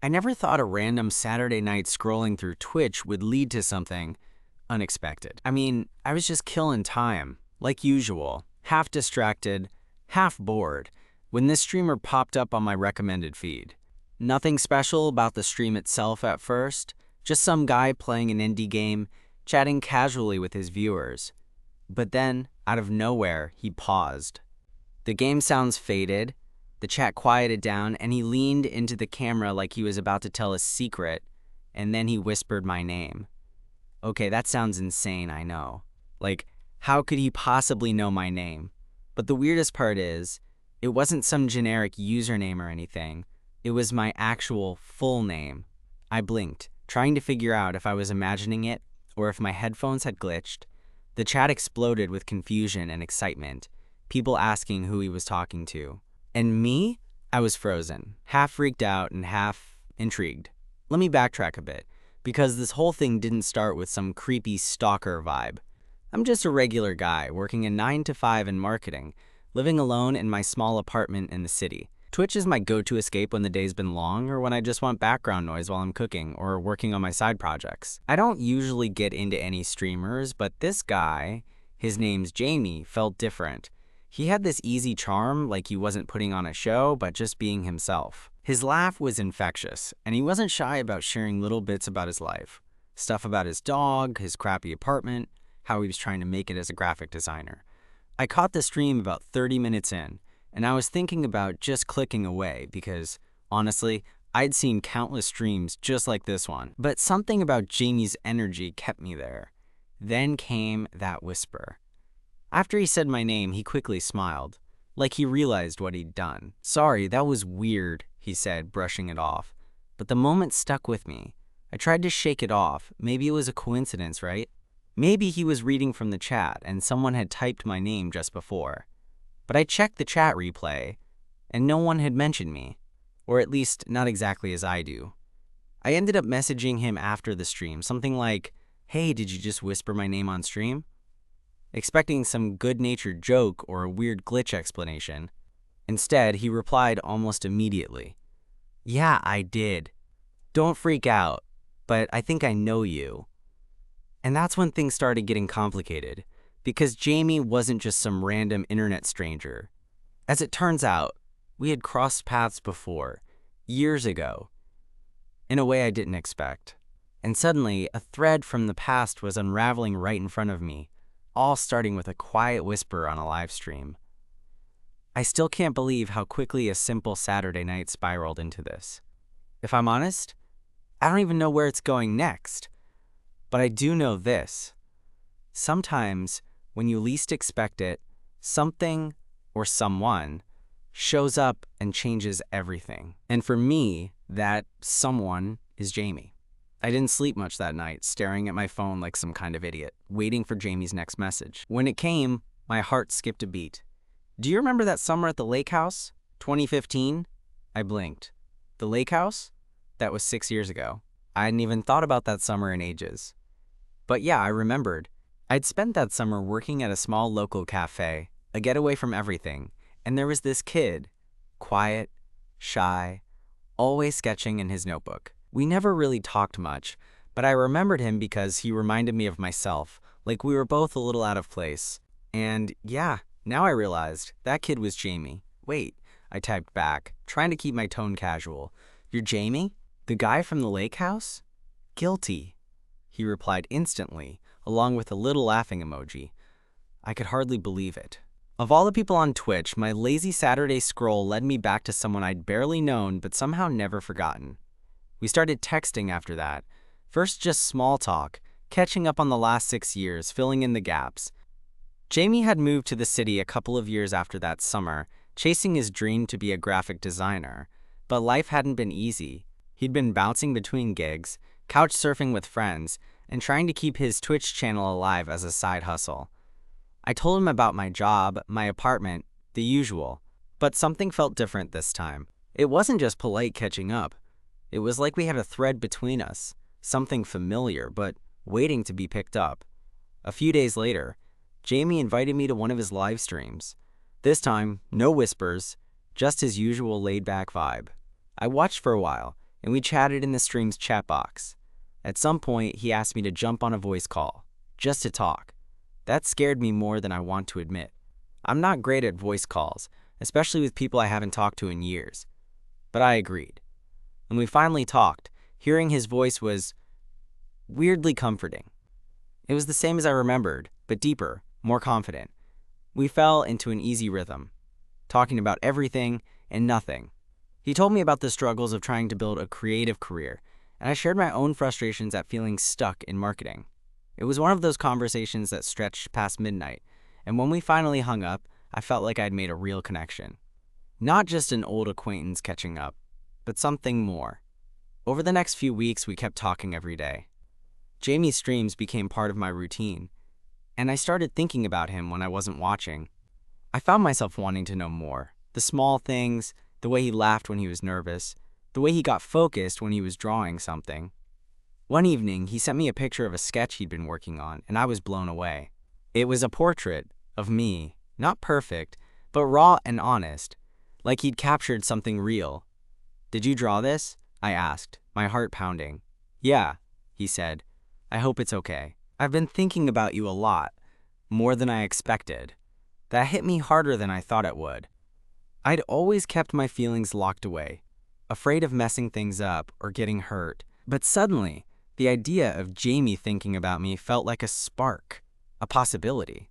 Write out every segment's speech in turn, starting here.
I never thought a random Saturday night scrolling through Twitch would lead to something unexpected. I mean, I was just killing time, like usual, half distracted, half bored, when this streamer popped up on my recommended feed. Nothing special about the stream itself at first, just some guy playing an indie game, chatting casually with his viewers. But then, out of nowhere, he paused. The game sounds faded, the chat quieted down, and he leaned into the camera like he was about to tell a secret, and then he whispered my name. Okay, that sounds insane, I know. Like, how could he possibly know my name? But the weirdest part is, it wasn't some generic username or anything. It was my actual full name. I blinked, trying to figure out if I was imagining it or if my headphones had glitched. The chat exploded with confusion and excitement, people asking who he was talking to. And me? I was frozen, half freaked out and half intrigued. Let me backtrack a bit, because this whole thing didn't start with some creepy stalker vibe. I'm just a regular guy working a 9-to-5 in marketing, living alone in my small apartment in the city. Twitch is my go-to escape when the day's been long or when I just want background noise while I'm cooking or working on my side projects. I don't usually get into any streamers, but this guy, his name's Jamie, felt different. He had this easy charm, like he wasn't putting on a show, but just being himself. His laugh was infectious, and he wasn't shy about sharing little bits about his life. Stuff about his dog, his crappy apartment, how he was trying to make it as a graphic designer. I caught the stream about 30 minutes in, and I was thinking about just clicking away because, honestly, I'd seen countless streams just like this one. But something about Jamie's energy kept me there. Then came that whisper. After he said my name, he quickly smiled, like he realized what he'd done. "Sorry, that was weird," he said, brushing it off. But the moment stuck with me. I tried to shake it off. Maybe it was a coincidence, right? Maybe he was reading from the chat and someone had typed my name just before. But I checked the chat replay, and no one had mentioned me. Or at least, not exactly as I do. I ended up messaging him after the stream, something like, "Hey, did you just whisper my name on stream?" Expecting some good-natured joke or a weird glitch explanation. Instead, he replied almost immediately. "Yeah, I did. Don't freak out, but I think I know you." And that's when things started getting complicated, because Jamie wasn't just some random internet stranger. As it turns out, we had crossed paths before, years ago, in a way I didn't expect. And suddenly, a thread from the past was unraveling right in front of me, all starting with a quiet whisper on a live stream. I still can't believe how quickly a simple Saturday night spiraled into this. If I'm honest, I don't even know where it's going next. But I do know this. Sometimes, when you least expect it, something or someone shows up and changes everything. And for me, that someone is Jamie. I didn't sleep much that night, staring at my phone like some kind of idiot, waiting for Jamie's next message. When it came, my heart skipped a beat. "Do you remember that summer at the lake house? 2015? I blinked. The lake house? That was 6 years ago. I hadn't even thought about that summer in ages. But yeah, I remembered. I'd spent that summer working at a small local cafe, a getaway from everything, and there was this kid, quiet, shy, always sketching in his notebook. We never really talked much, but I remembered him because he reminded me of myself, like we were both a little out of place. And yeah, now I realized that kid was Jamie. Wait, I typed back, trying to keep my tone casual. "You're Jamie? The guy from the lake house?" "Guilty," he replied instantly, along with a little laughing emoji. I could hardly believe it. Of all the people on Twitch, my lazy Saturday scroll led me back to someone I'd barely known but somehow never forgotten. We started texting after that. First just small talk, catching up on the last 6 years, filling in the gaps. Jamie had moved to the city a couple of years after that summer, chasing his dream to be a graphic designer. But life hadn't been easy. He'd been bouncing between gigs, couch surfing with friends, and trying to keep his Twitch channel alive as a side hustle. I told him about my job, my apartment, the usual. But something felt different this time. It wasn't just polite catching up. It was like we had a thread between us, something familiar, but waiting to be picked up. A few days later, Jamie invited me to one of his live streams. This time, no whispers, just his usual laid-back vibe. I watched for a while, and we chatted in the stream's chat box. At some point, he asked me to jump on a voice call, just to talk. That scared me more than I want to admit. I'm not great at voice calls, especially with people I haven't talked to in years. But I agreed. When we finally talked, hearing his voice was weirdly comforting. It was the same as I remembered, but deeper, more confident. We fell into an easy rhythm, talking about everything and nothing. He told me about the struggles of trying to build a creative career, and I shared my own frustrations at feeling stuck in marketing. It was one of those conversations that stretched past midnight, and when we finally hung up, I felt like I'd made a real connection. Not just an old acquaintance catching up, but something more. Over the next few weeks, we kept talking every day. Jamie's streams became part of my routine, and I started thinking about him when I wasn't watching. I found myself wanting to know more. The small things, the way he laughed when he was nervous, the way he got focused when he was drawing something. One evening, he sent me a picture of a sketch he'd been working on, and I was blown away. It was a portrait of me, not perfect, but raw and honest, like he'd captured something real. "Did you draw this?" I asked, my heart pounding. "Yeah," he said. "I hope it's okay. I've been thinking about you a lot, more than I expected." That hit me harder than I thought it would. I'd always kept my feelings locked away, afraid of messing things up or getting hurt. But suddenly, the idea of Jamie thinking about me felt like a spark, a possibility.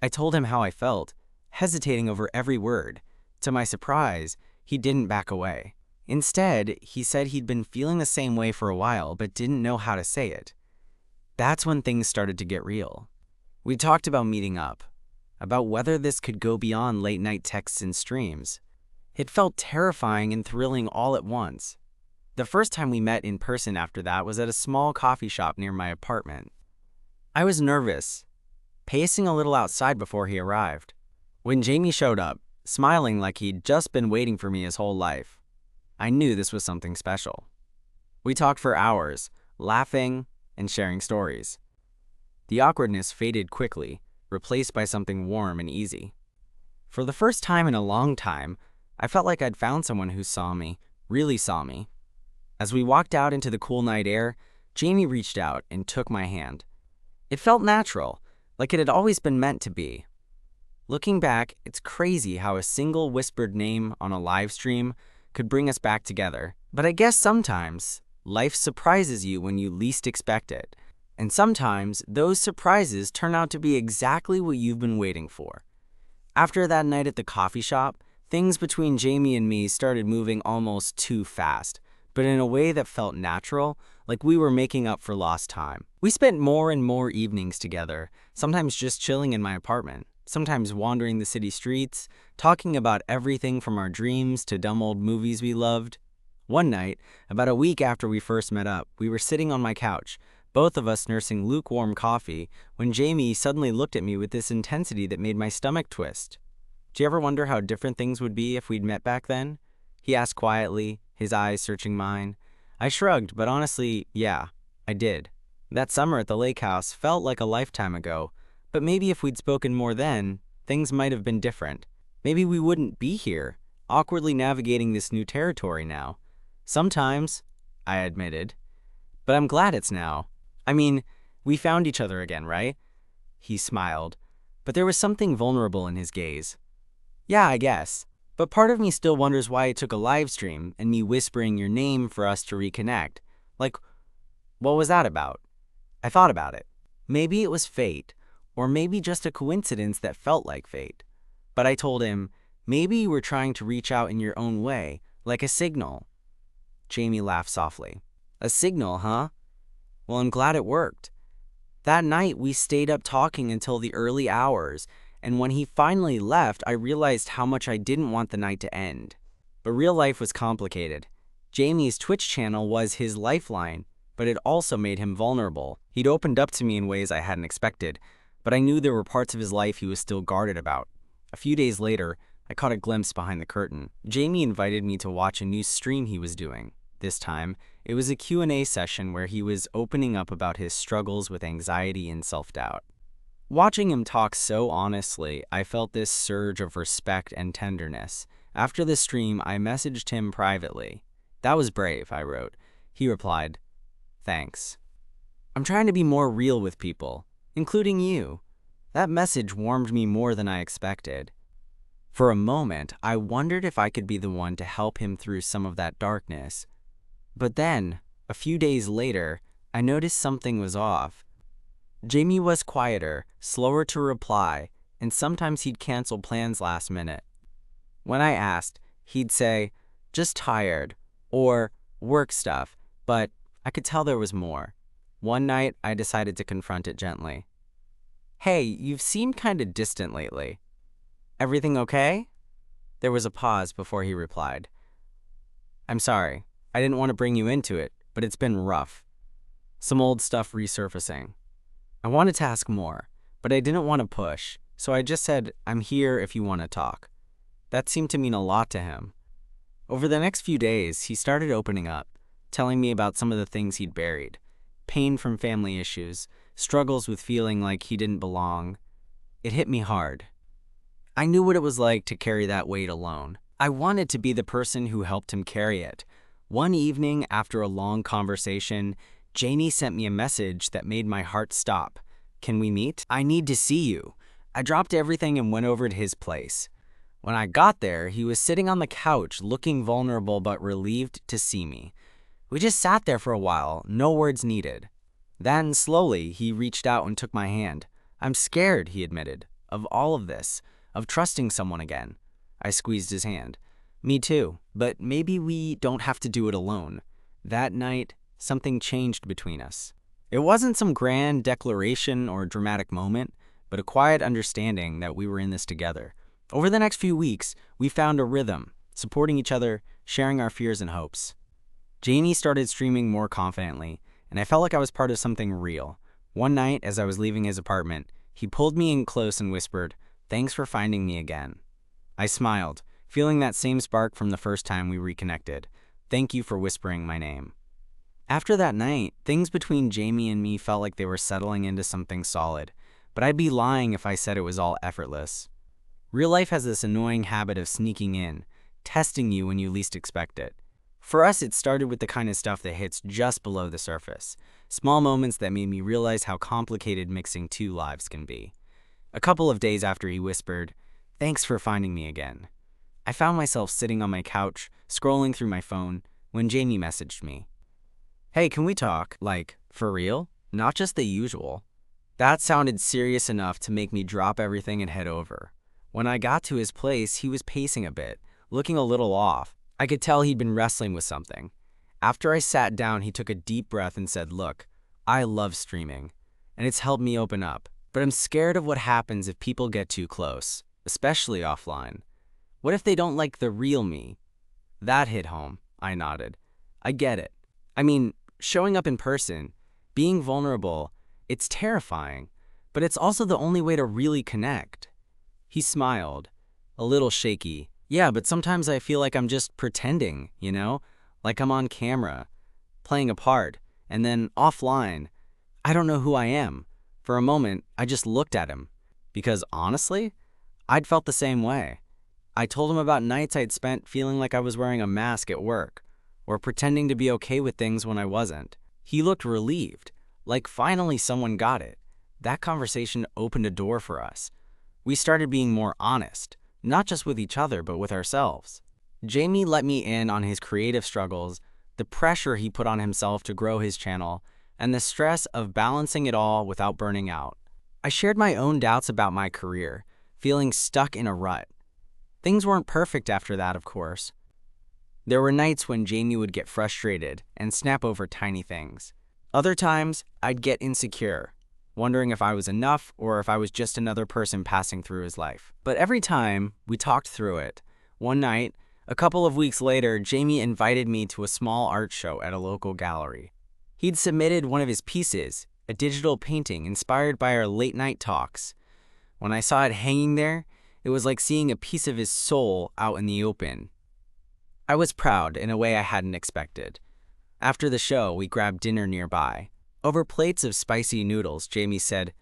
I told him how I felt, hesitating over every word. To my surprise, he didn't back away. Instead, he said he'd been feeling the same way for a while but didn't know how to say it. That's when things started to get real. We talked about meeting up, about whether this could go beyond late-night texts and streams. It felt terrifying and thrilling all at once. The first time we met in person after that was at a small coffee shop near my apartment. I was nervous, pacing a little outside before he arrived. When Jamie showed up, smiling like he'd just been waiting for me his whole life, I knew this was something special. We talked for hours, laughing and sharing stories. The awkwardness faded quickly, replaced by something warm and easy. For the first time in a long time, I felt like I'd found someone who saw me, really saw me. As we walked out into the cool night air, Jamie reached out and took my hand. It felt natural, like it had always been meant to be. Looking back, it's crazy how a single whispered name on a live stream could bring us back together. But I guess sometimes life surprises you when you least expect it. And sometimes those surprises turn out to be exactly what you've been waiting for. After that night at the coffee shop, things between Jamie and me started moving almost too fast, but in a way that felt natural, like we were making up for lost time. We spent more and more evenings together, sometimes just chilling in my apartment, sometimes wandering the city streets, talking about everything from our dreams to dumb old movies we loved. One night, about a week after we first met up, we were sitting on my couch, both of us nursing lukewarm coffee, when Jamie suddenly looked at me with this intensity that made my stomach twist. "Do you ever wonder how different things would be if we'd met back then?" he asked quietly, his eyes searching mine. I shrugged, but honestly, yeah, I did. That summer at the lake house felt like a lifetime ago, but maybe if we'd spoken more then, things might have been different. Maybe we wouldn't be here, awkwardly navigating this new territory now. Sometimes, I admitted, but I'm glad it's now. I mean, we found each other again, right? He smiled, but there was something vulnerable in his gaze. Yeah, I guess. But part of me still wonders why it took a live stream and me whispering your name for us to reconnect. Like, what was that about? I thought about it. Maybe it was fate, or maybe just a coincidence that felt like fate. But I told him, maybe you were trying to reach out in your own way, like a signal. Jamie laughed softly. A signal, huh? Well, I'm glad it worked. That night, we stayed up talking until the early hours, and when he finally left, I realized how much I didn't want the night to end. But real life was complicated. Jamie's Twitch channel was his lifeline, but it also made him vulnerable. He'd opened up to me in ways I hadn't expected, but I knew there were parts of his life he was still guarded about. A few days later, I caught a glimpse behind the curtain. Jamie invited me to watch a new stream he was doing. This time, it was a Q&A session where he was opening up about his struggles with anxiety and self-doubt. Watching him talk so honestly, I felt this surge of respect and tenderness. After the stream, I messaged him privately. "That was brave," I wrote. He replied, "Thanks. I'm trying to be more real with people, including you." That message warmed me more than I expected. For a moment, I wondered if I could be the one to help him through some of that darkness. But then, a few days later, I noticed something was off. Jamie was quieter, slower to reply, and sometimes he'd cancel plans last minute. When I asked, he'd say, "Just tired," or "work stuff," but I could tell there was more. One night, I decided to confront it gently. "Hey, you've seemed kinda distant lately. Everything okay?" There was a pause before he replied. "I'm sorry. I didn't want to bring you into it, but it's been rough. Some old stuff resurfacing." I wanted to ask more, but I didn't want to push, so I just said, "I'm here if you want to talk." That seemed to mean a lot to him. Over the next few days, he started opening up, telling me about some of the things he'd buried. Pain from family issues, struggles with feeling like he didn't belong. It hit me hard. I knew what it was like to carry that weight alone. I wanted to be the person who helped him carry it. One evening, after a long conversation, Janie sent me a message that made my heart stop. "Can we meet? I need to see you." I dropped everything and went over to his place. When I got there, he was sitting on the couch, looking vulnerable but relieved to see me. We just sat there for a while, no words needed. Then, slowly, he reached out and took my hand. "I'm scared," he admitted, "of all of this, of trusting someone again." I squeezed his hand. "Me too, but maybe we don't have to do it alone." That night, something changed between us. It wasn't some grand declaration or dramatic moment, but a quiet understanding that we were in this together. Over the next few weeks, we found a rhythm, supporting each other, sharing our fears and hopes. Janie started streaming more confidently, and I felt like I was part of something real. One night, as I was leaving his apartment, he pulled me in close and whispered, "Thanks for finding me again." I smiled, feeling that same spark from the first time we reconnected. "Thank you for whispering my name." After that night, things between Jamie and me felt like they were settling into something solid, but I'd be lying if I said it was all effortless. Real life has this annoying habit of sneaking in, testing you when you least expect it. For us, it started with the kind of stuff that hits just below the surface, small moments that made me realize how complicated mixing two lives can be. A couple of days after he whispered, "Thanks for finding me again," I found myself sitting on my couch, scrolling through my phone, when Jamie messaged me. "Hey, can we talk? Like, for real? Not just the usual." That sounded serious enough to make me drop everything and head over. When I got to his place, he was pacing a bit, looking a little off. I could tell he'd been wrestling with something. After I sat down, he took a deep breath and said, "Look, I love streaming, and it's helped me open up, but I'm scared of what happens if people get too close, especially offline. What if they don't like the real me?" That hit home. I nodded. "I get it. I mean, showing up in person, being vulnerable, it's terrifying, but it's also the only way to really connect." He smiled, a little shaky. "Yeah, but sometimes I feel like I'm just pretending, like I'm on camera, playing a part, and then offline, I don't know who I am." For a moment, I just looked at him, because honestly, I'd felt the same way. I told him about nights I'd spent feeling like I was wearing a mask at work, or pretending to be okay with things when I wasn't. He looked relieved, like finally someone got it. That conversation opened a door for us. We started being more honest, not just with each other, but with ourselves. Jamie let me in on his creative struggles, the pressure he put on himself to grow his channel, and the stress of balancing it all without burning out. I shared my own doubts about my career, feeling stuck in a rut. Things weren't perfect after that, of course. There were nights when Jamie would get frustrated and snap over tiny things. Other times, I'd get insecure, wondering if I was enough or if I was just another person passing through his life. But every time, we talked through it. One night, a couple of weeks later, Jamie invited me to a small art show at a local gallery. He'd submitted one of his pieces, a digital painting inspired by our late-night talks. When I saw it hanging there, it was like seeing a piece of his soul out in the open. I was proud in a way I hadn't expected. After the show, we grabbed dinner nearby. Over plates of spicy noodles, Jamie said,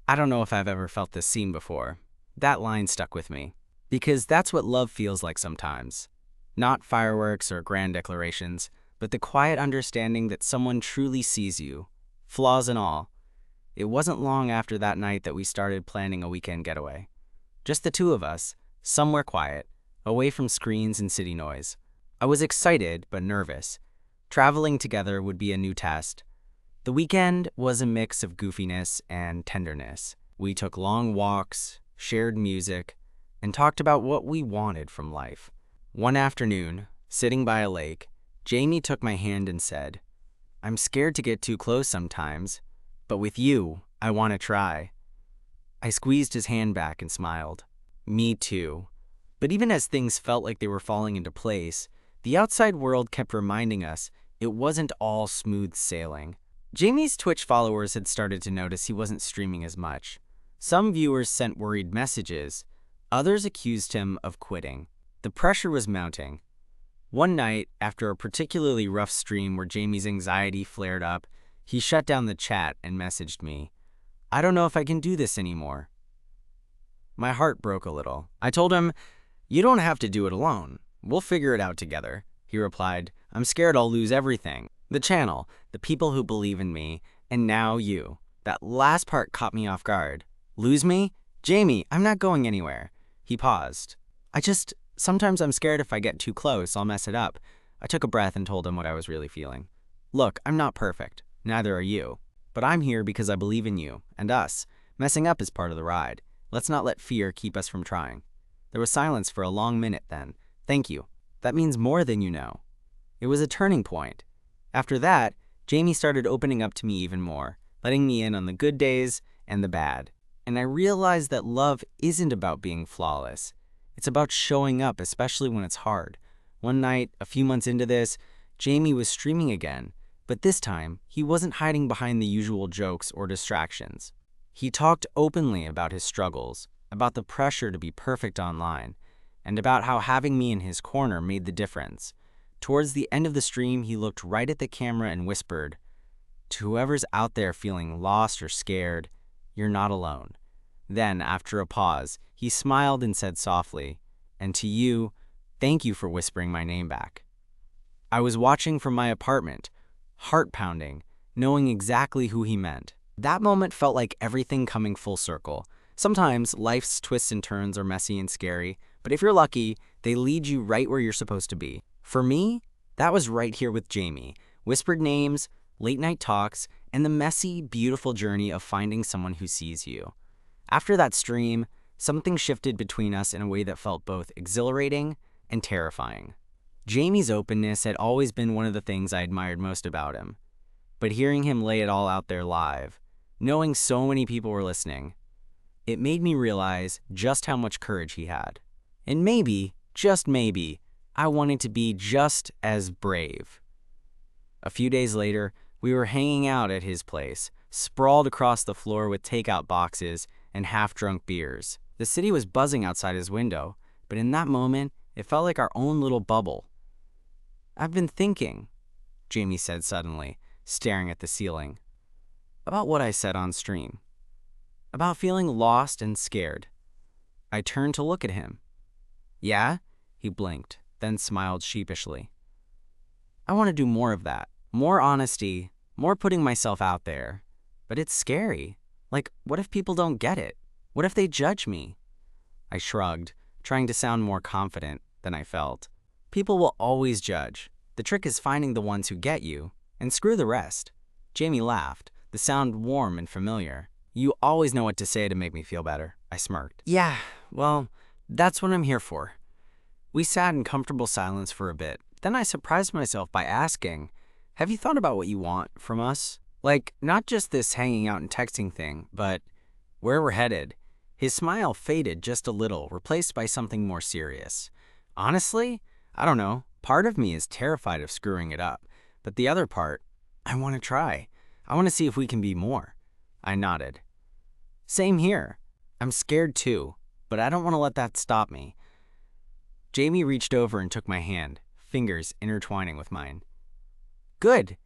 "I don't know if I've ever felt this scene before." That line stuck with me, because that's what love feels like sometimes. Not fireworks or grand declarations, but the quiet understanding that someone truly sees you, flaws and all. It wasn't long after that night that we started planning a weekend getaway. Just the two of us, somewhere quiet, away from screens and city noise. I was excited but nervous. Traveling together would be a new test. The weekend was a mix of goofiness and tenderness. We took long walks, shared music, and talked about what we wanted from life. One afternoon, sitting by a lake, Jamie took my hand and said, "I'm scared to get too close sometimes, but with you, I want to try." I squeezed his hand back and smiled. Me too. But even as things felt like they were falling into place, the outside world kept reminding us it wasn't all smooth sailing. Jamie's Twitch followers had started to notice he wasn't streaming as much. Some viewers sent worried messages. Others accused him of quitting. The pressure was mounting. One night, after a particularly rough stream where Jamie's anxiety flared up, he shut down the chat and messaged me, "I don't know if I can do this anymore." My heart broke a little. I told him, "You don't have to do it alone. We'll figure it out together." He replied, "I'm scared I'll lose everything. The channel, the people who believe in me, and now you." That last part caught me off guard. Lose me? Jamie, I'm not going anywhere. He paused. Sometimes I'm scared if I get too close, I'll mess it up. I took a breath and told him what I was really feeling. Look, I'm not perfect. Neither are you. But I'm here because I believe in you and us. Messing up is part of the ride. Let's not let fear keep us from trying. There was silence for a long minute then. Thank you. That means more than you know. It was a turning point. After that, Jamie started opening up to me even more, letting me in on the good days and the bad. And I realized that love isn't about being flawless. It's about showing up, especially when it's hard. One night, a few months into this, Jamie was streaming again, but this time, he wasn't hiding behind the usual jokes or distractions. He talked openly about his struggles, about the pressure to be perfect online, and about how having me in his corner made the difference. Towards the end of the stream, he looked right at the camera and whispered, "To whoever's out there feeling lost or scared, you're not alone." Then, after a pause, he smiled and said softly, "And to you, thank you for whispering my name back." I was watching from my apartment, heart pounding, knowing exactly who he meant. That moment felt like everything coming full circle. Sometimes life's twists and turns are messy and scary, but if you're lucky, they lead you right where you're supposed to be. For me, that was right here with Jamie. Whispered names, late night talks, and the messy, beautiful journey of finding someone who sees you. After that stream, something shifted between us in a way that felt both exhilarating and terrifying. Jamie's openness had always been one of the things I admired most about him. But hearing him lay it all out there live, knowing so many people were listening, it made me realize just how much courage he had. And maybe, just maybe, I wanted to be just as brave. A few days later, we were hanging out at his place, sprawled across the floor with takeout boxes and half-drunk beers. The city was buzzing outside his window, but in that moment, it felt like our own little bubble. "I've been thinking," Jamie said suddenly, staring at the ceiling, "about what I said on stream. About feeling lost and scared." I turned to look at him. "Yeah?" He blinked, then smiled sheepishly. "I want to do more of that. More honesty, more putting myself out there. But it's scary. Like, what if people don't get it? What if they judge me?" I shrugged, trying to sound more confident than I felt. "People will always judge. The trick is finding the ones who get you, and screw the rest." Jamie laughed, the sound warm and familiar. "You always know what to say to make me feel better," I smirked. "Yeah, well, that's what I'm here for." We sat in comfortable silence for a bit. Then I surprised myself by asking, "Have you thought about what you want from us? Like, not just this hanging out and texting thing, but where we're headed." His smile faded just a little, replaced by something more serious. "Honestly, I don't know. Part of me is terrified of screwing it up, but the other part, I want to try. I want to see if we can be more." I nodded. "Same here. I'm scared too, but I don't want to let that stop me." Jamie reached over and took my hand, fingers intertwining with mine. "Good,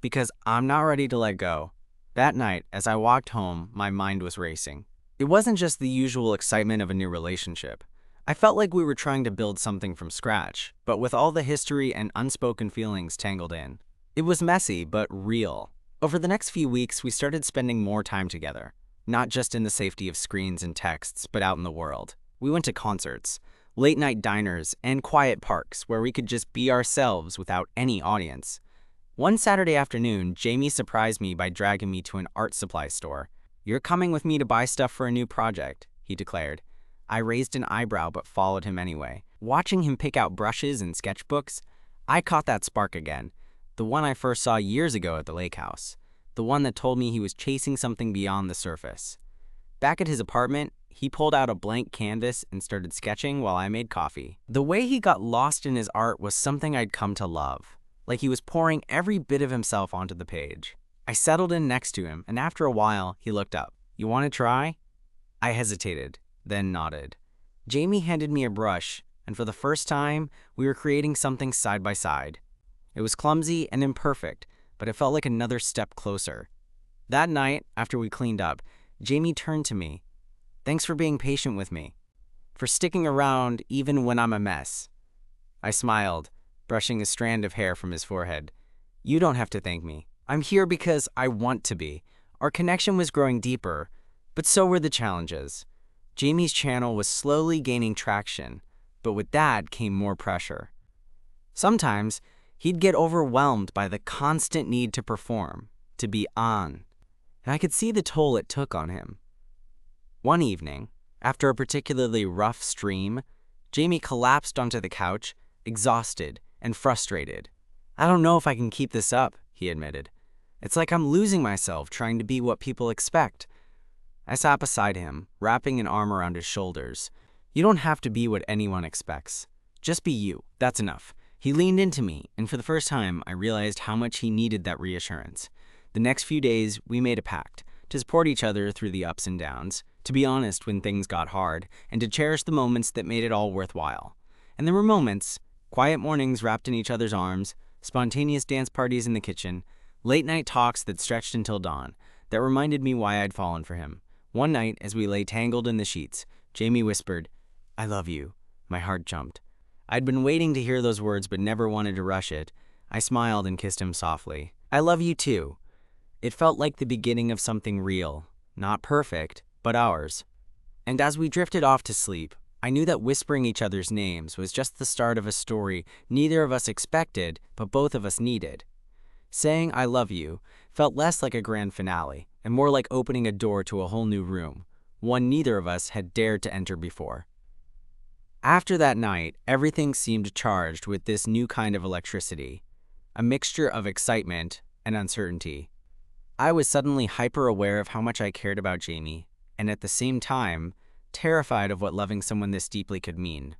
because I'm not ready to let go." That night, as I walked home, my mind was racing. It wasn't just the usual excitement of a new relationship. I felt like we were trying to build something from scratch, but with all the history and unspoken feelings tangled in. It was messy, but real. Over the next few weeks, we started spending more time together, not just in the safety of screens and texts, but out in the world. We went to concerts, late-night diners, and quiet parks where we could just be ourselves without any audience. One Saturday afternoon, Jamie surprised me by dragging me to an art supply store. "You're coming with me to buy stuff for a new project," he declared. I raised an eyebrow but followed him anyway. Watching him pick out brushes and sketchbooks, I caught that spark again, the one I first saw years ago at the lake house, the one that told me he was chasing something beyond the surface. Back at his apartment, he pulled out a blank canvas and started sketching while I made coffee. The way he got lost in his art was something I'd come to love, like he was pouring every bit of himself onto the page. I settled in next to him, and after a while, he looked up. "You want to try?" I hesitated, then nodded. Jamie handed me a brush, and for the first time, we were creating something side by side. It was clumsy and imperfect, but it felt like another step closer. That night, after we cleaned up, Jamie turned to me. "Thanks for being patient with me, for sticking around even when I'm a mess." I smiled, brushing a strand of hair from his forehead. "You don't have to thank me. I'm here because I want to be." Our connection was growing deeper, but so were the challenges. Jamie's channel was slowly gaining traction, but with that came more pressure. Sometimes, he'd get overwhelmed by the constant need to perform, to be on, and I could see the toll it took on him. One evening, after a particularly rough stream, Jamie collapsed onto the couch, exhausted and frustrated. "I don't know if I can keep this up," he admitted. "It's like I'm losing myself trying to be what people expect." I sat beside him, wrapping an arm around his shoulders. "You don't have to be what anyone expects. Just be you. That's enough." He leaned into me, and for the first time, I realized how much he needed that reassurance. The next few days, we made a pact to support each other through the ups and downs, to be honest when things got hard, and to cherish the moments that made it all worthwhile. And there were moments, quiet mornings wrapped in each other's arms, spontaneous dance parties in the kitchen, late-night talks that stretched until dawn, that reminded me why I'd fallen for him. One night, as we lay tangled in the sheets, Jamie whispered, "I love you." My heart jumped. I'd been waiting to hear those words but never wanted to rush it. I smiled and kissed him softly. "I love you too." It felt like the beginning of something real, not perfect, but ours. And as we drifted off to sleep, I knew that whispering each other's names was just the start of a story neither of us expected, but both of us needed. Saying "I love you" felt less like a grand finale, and more like opening a door to a whole new room, one neither of us had dared to enter before. After that night, everything seemed charged with this new kind of electricity, a mixture of excitement and uncertainty. I was suddenly hyper-aware of how much I cared about Jamie, and at the same time, terrified of what loving someone this deeply could mean.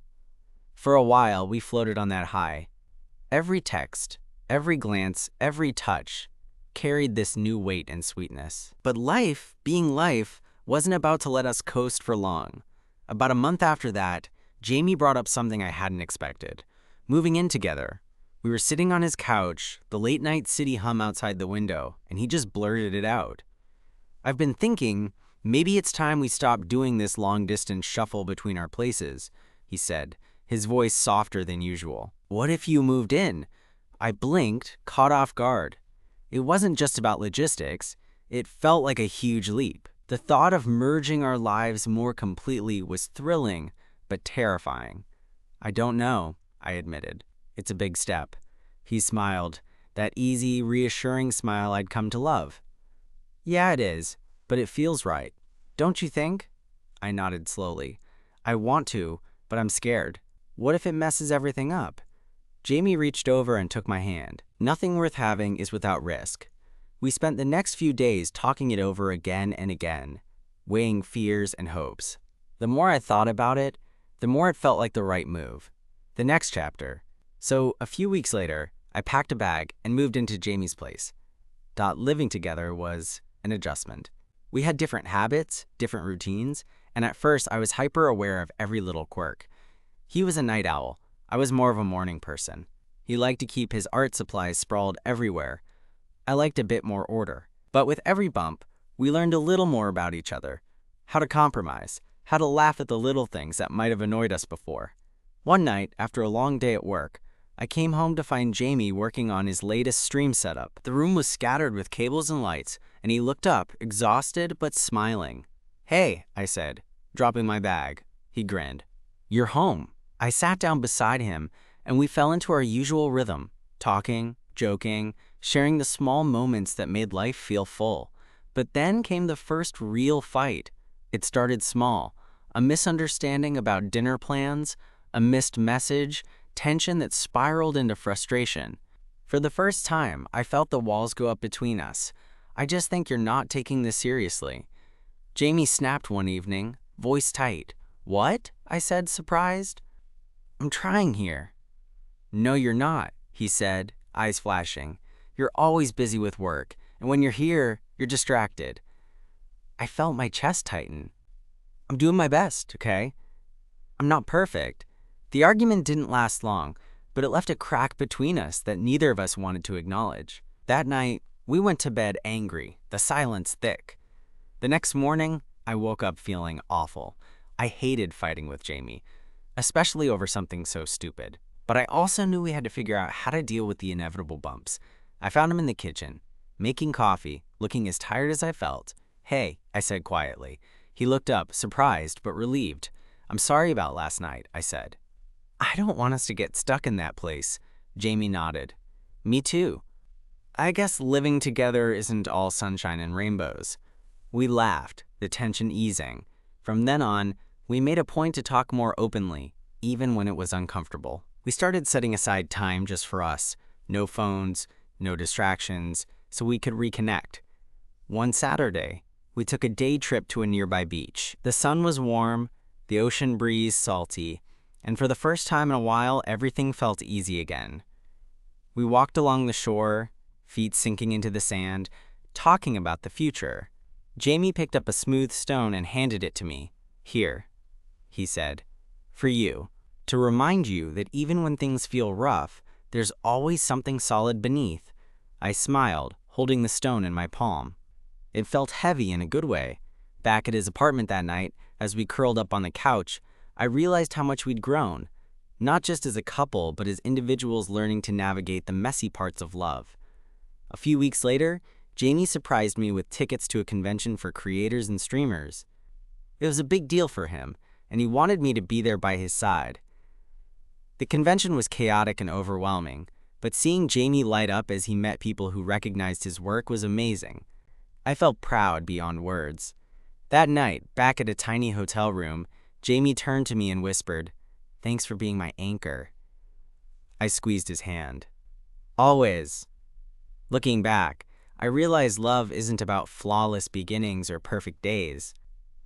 For a while, we floated on that high. Every text, every glance, every touch carried this new weight and sweetness. But life, being life, wasn't about to let us coast for long. About a month after that, Jamie brought up something I hadn't expected. Moving in together. We were sitting on his couch, the late-night city hum outside the window, and he just blurted it out. "I've been thinking, maybe it's time we stop doing this long-distance shuffle between our places," he said, his voice softer than usual. "What if you moved in?" I blinked, caught off guard. It wasn't just about logistics. It felt like a huge leap. The thought of merging our lives more completely was thrilling, but terrifying. "I don't know," I admitted. "It's a big step." He smiled, that easy, reassuring smile I'd come to love. "Yeah, it is, but it feels right. Don't you think?" I nodded slowly. "I want to, but I'm scared. What if it messes everything up?" Jamie reached over and took my hand. Nothing worth having is without risk. We spent the next few days talking it over again and again, weighing fears and hopes. The more I thought about it, the more it felt like the right move. The next chapter. So, a few weeks later, I packed a bag and moved into Jamie's place. Living together was an adjustment. We had different habits, different routines, and at first I was hyper aware of every little quirk. He was a night owl. I was more of a morning person. He liked to keep his art supplies sprawled everywhere. I liked a bit more order. But with every bump, we learned a little more about each other. How to compromise, how to laugh at the little things that might have annoyed us before. One night, after a long day at work, I came home to find Jamie working on his latest stream setup. The room was scattered with cables and lights, and he looked up, exhausted but smiling. "Hey," I said, dropping my bag. He grinned. "You're home." I sat down beside him, and we fell into our usual rhythm, talking, joking, sharing the small moments that made life feel full. But then came the first real fight. It started small, a misunderstanding about dinner plans, a missed message, tension that spiraled into frustration. For the first time, I felt the walls go up between us. "I just think you're not taking this seriously." Jamie snapped one evening, voice tight. "What?" I said, surprised. "I'm trying here." "No, you're not," he said, eyes flashing. "You're always busy with work, and when you're here, you're distracted." I felt my chest tighten. "I'm doing my best, okay? I'm not perfect." The argument didn't last long, but it left a crack between us that neither of us wanted to acknowledge. That night, we went to bed angry, the silence thick. The next morning, I woke up feeling awful. I hated fighting with Jamie, especially over something so stupid. But I also knew we had to figure out how to deal with the inevitable bumps. I found him in the kitchen, making coffee, looking as tired as I felt. "Hey," I said quietly. He looked up, surprised but relieved. "I'm sorry about last night," I said. "I don't want us to get stuck in that place." Jamie nodded. "Me too. I guess living together isn't all sunshine and rainbows." We laughed, the tension easing. From then on, we made a point to talk more openly, even when it was uncomfortable. We started setting aside time just for us. No phones, no distractions, so we could reconnect. One Saturday, we took a day trip to a nearby beach. The sun was warm, the ocean breeze salty, and for the first time in a while, everything felt easy again. We walked along the shore, feet sinking into the sand, talking about the future. Jamie picked up a smooth stone and handed it to me. "Here," he said, "for you, to remind you that even when things feel rough, there's always something solid beneath." I smiled, holding the stone in my palm. It felt heavy in a good way. Back at his apartment that night, as we curled up on the couch, I realized how much we'd grown, not just as a couple, but as individuals learning to navigate the messy parts of love. A few weeks later, Jamie surprised me with tickets to a convention for creators and streamers. It was a big deal for him, and he wanted me to be there by his side. The convention was chaotic and overwhelming, but seeing Jamie light up as he met people who recognized his work was amazing. I felt proud beyond words. That night, back at a tiny hotel room, Jamie turned to me and whispered, "Thanks for being my anchor." I squeezed his hand. "Always." Looking back, I realized love isn't about flawless beginnings or perfect days.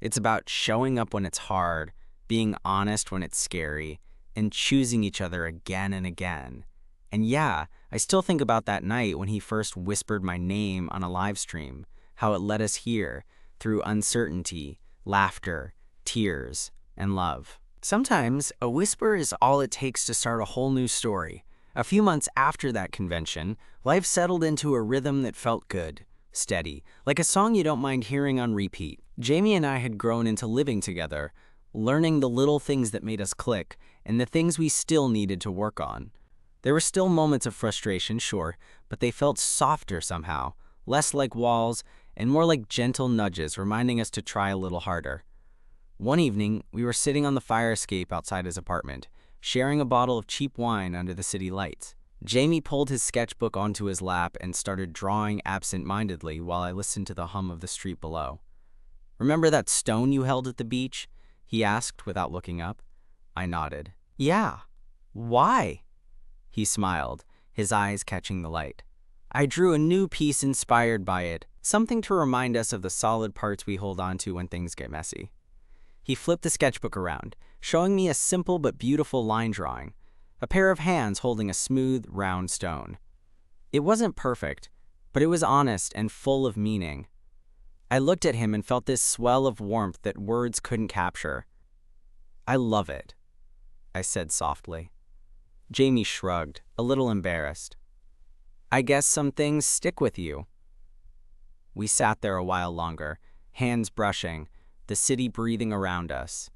It's about showing up when it's hard, being honest when it's scary, and choosing each other again and again. And yeah, I still think about that night when he first whispered my name on a live stream, how it led us here, through uncertainty, laughter, tears, and love. Sometimes a whisper is all it takes to start a whole new story. A few months after that convention, life settled into a rhythm that felt good, steady, like a song you don't mind hearing on repeat. Jamie and I had grown into living together, learning the little things that made us click, and the things we still needed to work on. There were still moments of frustration, sure, but they felt softer somehow, less like walls, and more like gentle nudges reminding us to try a little harder. One evening, we were sitting on the fire escape outside his apartment, sharing a bottle of cheap wine under the city lights. Jamie pulled his sketchbook onto his lap and started drawing absent-mindedly while I listened to the hum of the street below. "Remember that stone you held at the beach?" he asked without looking up. I nodded. "Yeah. Why?" He smiled, his eyes catching the light. "I drew a new piece inspired by it, something to remind us of the solid parts we hold on to when things get messy." He flipped the sketchbook around, showing me a simple but beautiful line drawing, a pair of hands holding a smooth, round stone. It wasn't perfect, but it was honest and full of meaning. I looked at him and felt this swell of warmth that words couldn't capture. "I love it," I said softly. Jamie shrugged, a little embarrassed. "I guess some things stick with you." We sat there a while longer, hands brushing, the city breathing around us.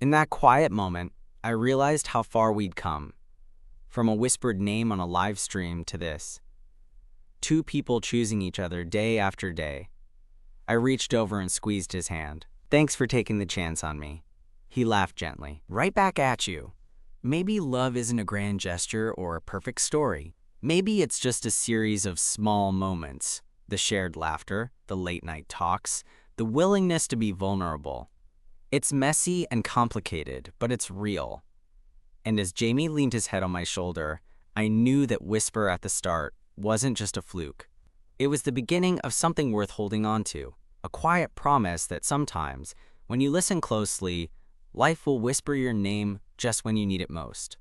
In that quiet moment, I realized how far we'd come. From a whispered name on a live stream to this. Two people choosing each other day after day. I reached over and squeezed his hand. "Thanks for taking the chance on me." He laughed gently. "Right back at you." Maybe love isn't a grand gesture or a perfect story. Maybe it's just a series of small moments. The shared laughter, the late-night talks, the willingness to be vulnerable. It's messy and complicated, but it's real. And as Jamie leaned his head on my shoulder, I knew that whisper at the start wasn't just a fluke. It was the beginning of something worth holding on to, a quiet promise that sometimes, when you listen closely, life will whisper your name just when you need it most.